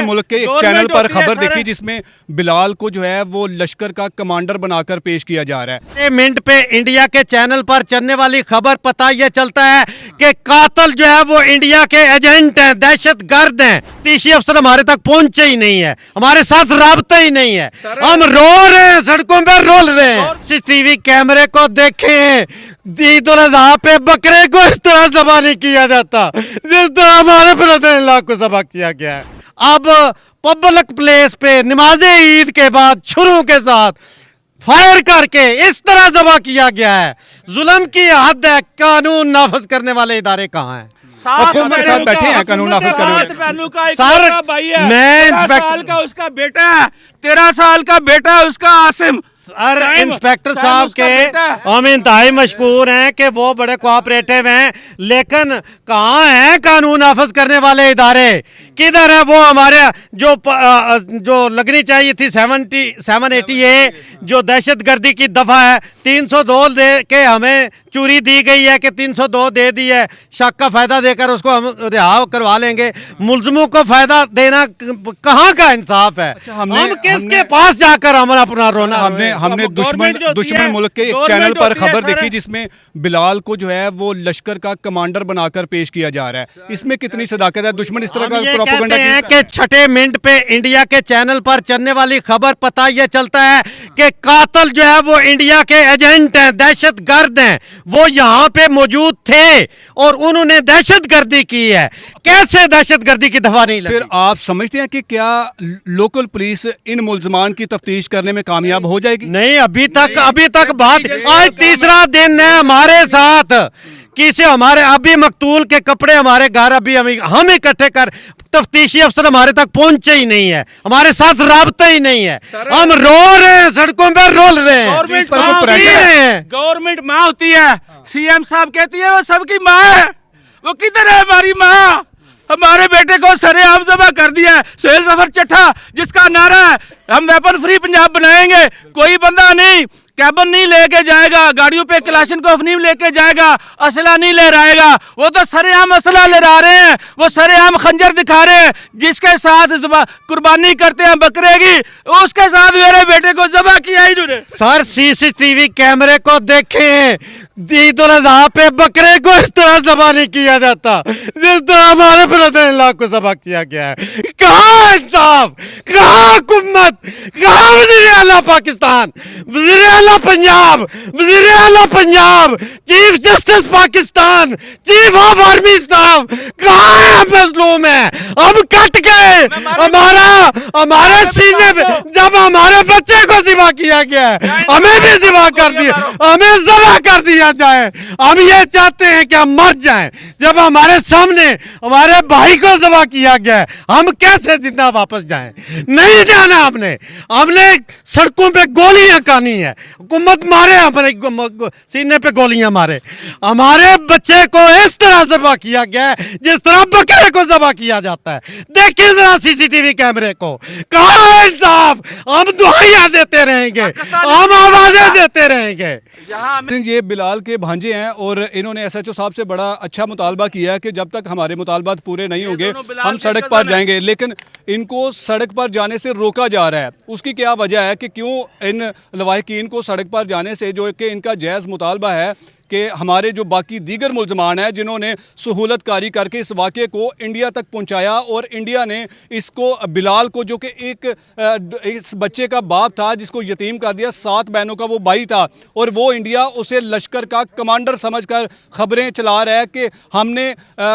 दुश्मन मुल्क के एक चैनल पर खबर देखी जिसमें बिलाल को जो है वो लश्कर का कमांडर बनाकर पेश किया जा रहा है। मिनट पे इंडिया के चैनल पर चलने वाली खबर पता यह चलता है कि कातिल जो है वो इंडिया के एजेंट हैं, दहशत गर्द हैं। तीसी अफसर हमारे तक पहुंचे ही नहीं है, हमारे साथ राबता ही नहीं है। हम रो रहे हैं, सड़कों पे रोल रहे हैं। सीसीटीवी कैमरे को देखें, ईद उल अजहा पे बकरे को इस तरह ज़बह नहीं किया जाता जिस तरह हमारे ब्रदर को ज़बह किया गया है। अब पब्लिक प्लेस पे नमाज ईद के बाद छुरों के साथ फायर करके इस तरह ज़बह किया गया है। जुल्म की हद है। कानून नाफिज करने वाले इदारे कहाँ हैं? हुकूमत के साथ बैठे हैं कानून नाफिज करने वाले। सर भाई है, मैं 13 साल का उसका बेटा है, 13 साल का बेटा है उसका आसिम। सर इंस्पेक्टर साहब के हम इंतहाई मशकूर हैं कि वो बड़े कोऑपरेटिव हैं, लेकिन कहाँ हैं कानून नाफिज करने वाले इदारे? किधर है वो? हमारे जो लगनी चाहिए थी 780A जो दहशतगर्दी की दफा है, 302 दे के हमें चूरी दी गई है कि 302 दे दी है, शक का फायदा देकर उसको हम रिहा करवा लेंगे। मुल्जिमों को फायदा देना कहाँ का इंसाफ है? अच्छा, हम किसके पास जाकर हम अपना रोना? हमने दुश्मन मुल्क के एक चैनल पर खबर देखी जिसमें बिलाल को जो है वो लश्कर का कमांडर बनाकर पेश किया जा रहा है। इसमें कितनी सदाकत है? दुश्मन इस तरह का प्रोपेगेंडा है कि छठे मिनट पे इंडिया के चैनल पर चलने वाली खबर पता यह चलता है कि कातिल जो है वो इंडिया के एजेंट हैं, दहशत गर्द हैं। वो यहाँ पे मौजूद थे और उन्होंने दहशतगर्दी की है। कैसे दहशतगर्दी की दफा नहीं लगी? फिर आप समझते हैं कि क्या लोकल पुलिस इन मुल्जमान की तफ्तीश करने में कामयाब हो जाएगी? नहीं, अभी तक बात। आज तीसरा दिन है हमारे साथ। किसी हमारे अभी मकतूल के कपड़े हमारे घर अभी हम इकट्ठे कर, तफ्तीशी अफसर हमारे तक पहुंचे ही नहीं है, हमारे साथ राबता ही नहीं है। हम रो रहे हैं, सड़कों पे रोल रहे हैं। गवर्नमेंट माँ होती है, सीएम साहब कहती है वो सबकी माँ है। वो किधर है हमारी माँ? हमारे बेटे को सरेआम ज़बह कर दिया है। सुहेल जफर चट्टा जिसका नारा है हम वेपन फ्री पंजाब बनाएंगे, कोई बंदा नहीं कैबन नहीं लेके जाएगा, गाड़ियों पे कलाशनकोफ नहीं लेके जाएगा, असला नहीं लहराएगा। वो तो सरेआम असला लहरा रहे हैं, वो सरेआम खंजर दिखा रहे हैं। जिसके साथ कुर्बानी करते हैं बकरे की, उसके साथ मेरे बेटे को ज़बह किया ही उन्होंने। सर सीसीटीवी कैमरे को देखें, ईद उल अजहा पे बकरे को इस तरह ज़बह नहीं किया जाता जिस तरह हमारे ब्रदर को ज़बह किया गया है। कहाँ इंसाफ, कहाँ हुकूमत, कहाँ वज़ीर आला पाकिस्तान, वज़ीर आला पंजाब, वज़ीर आला Punjab, chief justice Pakistan, chief of army staff, कहाँ है? मजलूम है, हम कट गए। हमारे सीने पे जब हमारे बच्चे को ज़िबा किया गया है, हमें भी ज़िबा कर दिया, हमें ज़बह कर दिया जाए। हम ये चाहते हैं कि हम मर जाएं। जब हमारे सामने हमारे भाई को ज़बह किया गया है, हम कैसे जिंदा वापस जाएं? नहीं जाना। हमने सड़कों पे गोलियां खानी है, हुकूमत मारे, हमारे सीने पे गोलियां मारे। हमारे बच्चे को इस तरह ज़बह किया गया है जिस तरह बकरे को ज़बह किया जाता है। देखिए जरा सीसीटीवी कैमरे को। कहाँ है इंसाफ? हम दुआएं देते रहेंगे, हम आवाजें देते रहेंगे। ये बिलाल के भांजे हैं और इन्होंने एसएचओ साहब से बड़ा अच्छा मुतालबा किया है कि जब तक हमारे मुतालबात पूरे नहीं होंगे हम सड़क पर जाएंगे, लेकिन इनको सड़क पर जाने से रोका जा रहा है। उसकी क्या वजह है कि क्यों इन लवाहिकीन को सड़क पर जाने से, जो कि इनका जायज़ मुतालबा है कि हमारे जो बाकी दीगर मुल्जमान हैं जिन्होंने सहूलत कारी करके इस वाक़े को इंडिया तक पहुंचाया और इंडिया ने इसको बिलाल को, जो कि इस बच्चे का बाप था जिसको यतीम कर दिया, 7 बहनों का वो भाई था, और वो इंडिया उसे लश्कर का कमांडर समझकर खबरें चला रहा है कि हमने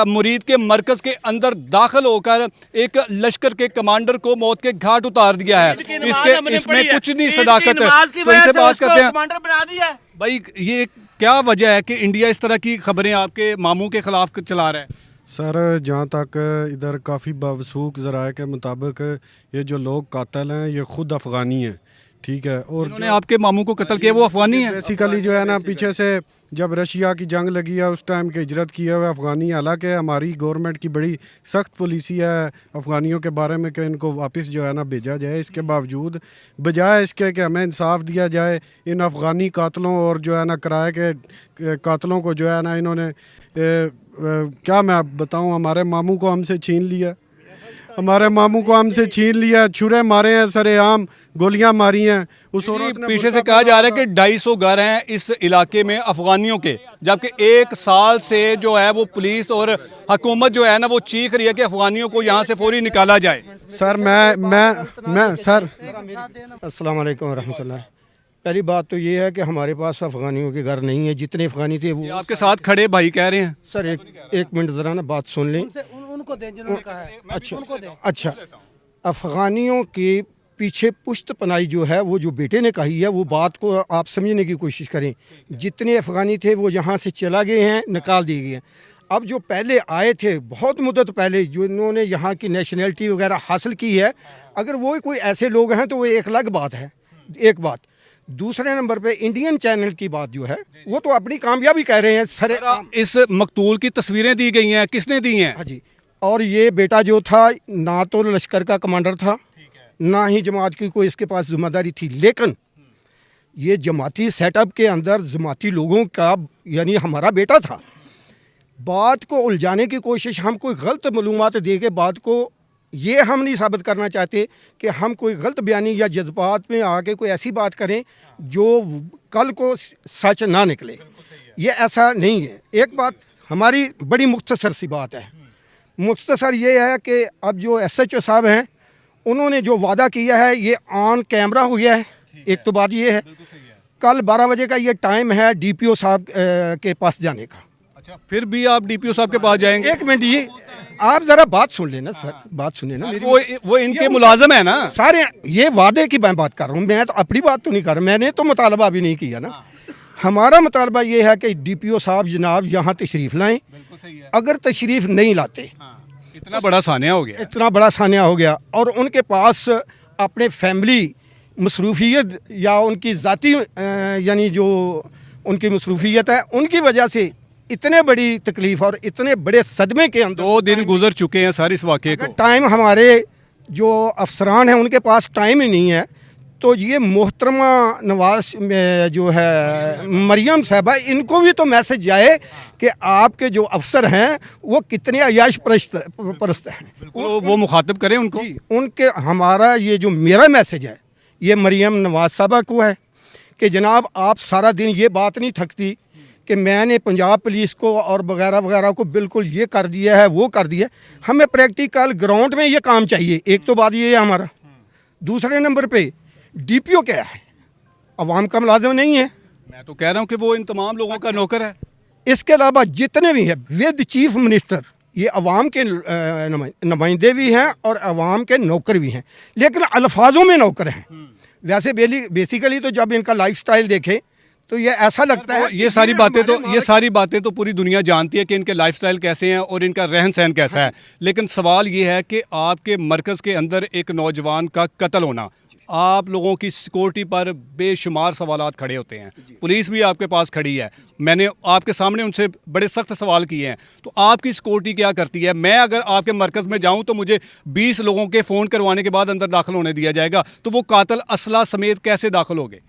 मुरीद के मरकज़ के अंदर दाखिल होकर एक लश्कर के कमांडर को मौत के घाट उतार दिया है। इसमें कुछ नहीं सदाकत है। तो इनसे बात करते हैं भाई, ये क्या वजह है कि इंडिया इस तरह की खबरें आपके मामू के खिलाफ चला रहा है? सर जहाँ तक इधर काफ़ी बावसूख ज़राए के मुताबिक ये जो लोग कातिल हैं ये ख़ुद अफ़गानी हैं, ठीक है। और जिन्होंने आपके मामू को कत्ल किया वो अफ़गानी है? बेसिकली जो है ना, पीछे से जब रशिया की जंग लगी है उस टाइम के हिजरत किए हुए अफ़गानी। हालांकि हमारी गवर्नमेंट की बड़ी सख्त पॉलिसी है अफ़गानियों के बारे में कि इनको वापस जो है ना भेजा जाए। इसके बावजूद बजाय इसके कि हमें इंसाफ दिया जाए, इन अफ़गानी कातलों और जो है ना किराए के कातलों को जो है ना इन्होंने क्या मैं बताऊं, हमारे मामू को हमसे छीन लिया। हमारे मामू को हमसे छीन लिया, छुरे मारे हैं, सरेआम गोलियां मारी हैं। उस औरत ने पीछे से कहा जा रहा है कि 250 घर हैं इस इलाके में अफगानियों के, जबकि 1 साल से जो है वो पुलिस और हुकूमत जो है ना वो चीख रही है कि अफगानियों को यहाँ से फौरी निकाला जाए। सर मैं सर अस्सलाम वालेकुम रहमतुल्लाह। पहली बात तो ये है कि हमारे पास अफ़गानियों के घर नहीं है, जितने अफ़गानी थे ये वो। आपके साथ खड़े भाई कह रहे हैं। सर एक मिनट ज़रा ना बात सुन लें। उनको दें जिन्होंने कहा है। अच्छा, अफ़गानियों के पीछे पुश्त पनाही जो है वो जो बेटे ने कही है वो बात को आप समझने की कोशिश करें। जितने अफ़गानी थे वो यहाँ से चला गए हैं, निकाल दिए गए हैं। अब जो पहले आए थे बहुत मुद्दत पहले, जो इन्होंने यहाँ की नेशनलिटी वगैरह हासिल की है, अगर वो कोई ऐसे लोग हैं तो वो एक अलग बात है। एक बात। दूसरे नंबर पे इंडियन चैनल की बात जो है वो तो अपनी कामयाबी कह रहे हैं सर। इस मकतूल की तस्वीरें दी गई हैं, किसने दी हैं? हाँ जी। और ये बेटा जो था ना तो लश्कर का कमांडर था, ना ही जमात की कोई इसके पास जिम्मेदारी थी, लेकिन ये जमाती सेटअप के अंदर जमाती लोगों का यानी हमारा बेटा था। बात को उलझाने की कोशिश, हम कोई गलत मालूमात दे के बात को ये हम नहीं साबित करना चाहते कि हम कोई गलत बयानी या जज्बात में आके कोई ऐसी बात करें जो कल को सच ना निकले। ये ऐसा नहीं है। एक बात हमारी बड़ी मुख्तसर सी बात है। मुख्तसर ये है कि अब जो SHO साहब हैं उन्होंने जो वादा किया है ये ऑन कैमरा हो गया है। एक तो बात ये है, कल 12 बजे का ये टाइम है DPO साहब के पास जाने का। अच्छा, फिर भी आप DPO साहब के पास जाएंगे? एक मिनट, ये आप जरा बात सुन लेना सर, बात सुनिए ना मेरी। वो इनके मुलाजम है ना सारे। ये वादे की मैं बात कर रहा हूँ, मैं तो अपनी बात तो नहीं कर रहा। मैंने तो मुतालबा भी नहीं किया ना। हमारा मुतालबा ये है कि DPO साहब जनाब यहाँ तशरीफ़ लाएं। अगर तशरीफ़ नहीं लाते, इतना बड़ा सानिया हो गया, इतना बड़ा सानिया हो गया और उनके पास अपने फैमिली मसरूफियत या उनकी ज़ाती यानी जो उनकी मसरूफियत है उनकी वजह से इतने बड़ी तकलीफ और इतने बड़े सदमे के अंदर 2 दिन गुजर चुके हैं सारे इस वाक़े को। टाइम हमारे जो अफसरान हैं उनके पास टाइम ही नहीं है। तो ये मोहतरमा नवाज में जो है मरियम साहबा, इनको भी तो मैसेज जाए कि आपके जो अफसर हैं वो कितने अयाश परस्त हैं। वो मुखातिब करें उनको। उनके हमारा ये जो मेरा मैसेज है ये मरियम नवाज साहबा को है कि जनाब आप सारा दिन ये बात नहीं थकती कि मैंने पंजाब पुलिस को और वगैरह वगैरह को बिल्कुल ये कर दिया है वो कर दिया। हमें प्रैक्टिकल ग्राउंड में ये काम चाहिए। एक तो बात ये है हमारा। दूसरे नंबर पे DPO क्या है, अवाम का मुलाजिम नहीं है। मैं तो कह रहा हूँ कि वो इन तमाम लोगों का नौकर है। इसके अलावा जितने भी हैं विद चीफ मिनिस्टर ये अवाम के नुमाइंदे भी हैं और अवाम के नौकर भी हैं, लेकिन अल्फाजों में नौकर हैं। वैसे बेसिकली तो जब इनका लाइफस्टाइल देखें तो ये ऐसा लगता है ये सारी बातें तो पूरी दुनिया जानती है कि इनके लाइफस्टाइल कैसे हैं और इनका रहन सहन कैसा है। लेकिन सवाल ये है कि आपके मरकज़ के अंदर एक नौजवान का कत्ल होना, आप लोगों की सिक्योरिटी पर बेशुमार सवालात खड़े होते हैं। पुलिस भी आपके पास खड़ी है, मैंने आपके सामने उनसे बड़े सख्त सवाल किए हैं। तो आपकी सिक्योरिटी क्या करती है? मैं अगर आपके मरकज़ में जाऊं तो मुझे 20 लोगों के फ़ोन करवाने के बाद अंदर दाखिल होने दिया जाएगा, तो वो कातिल असला समेत कैसे दाखिल होंगे?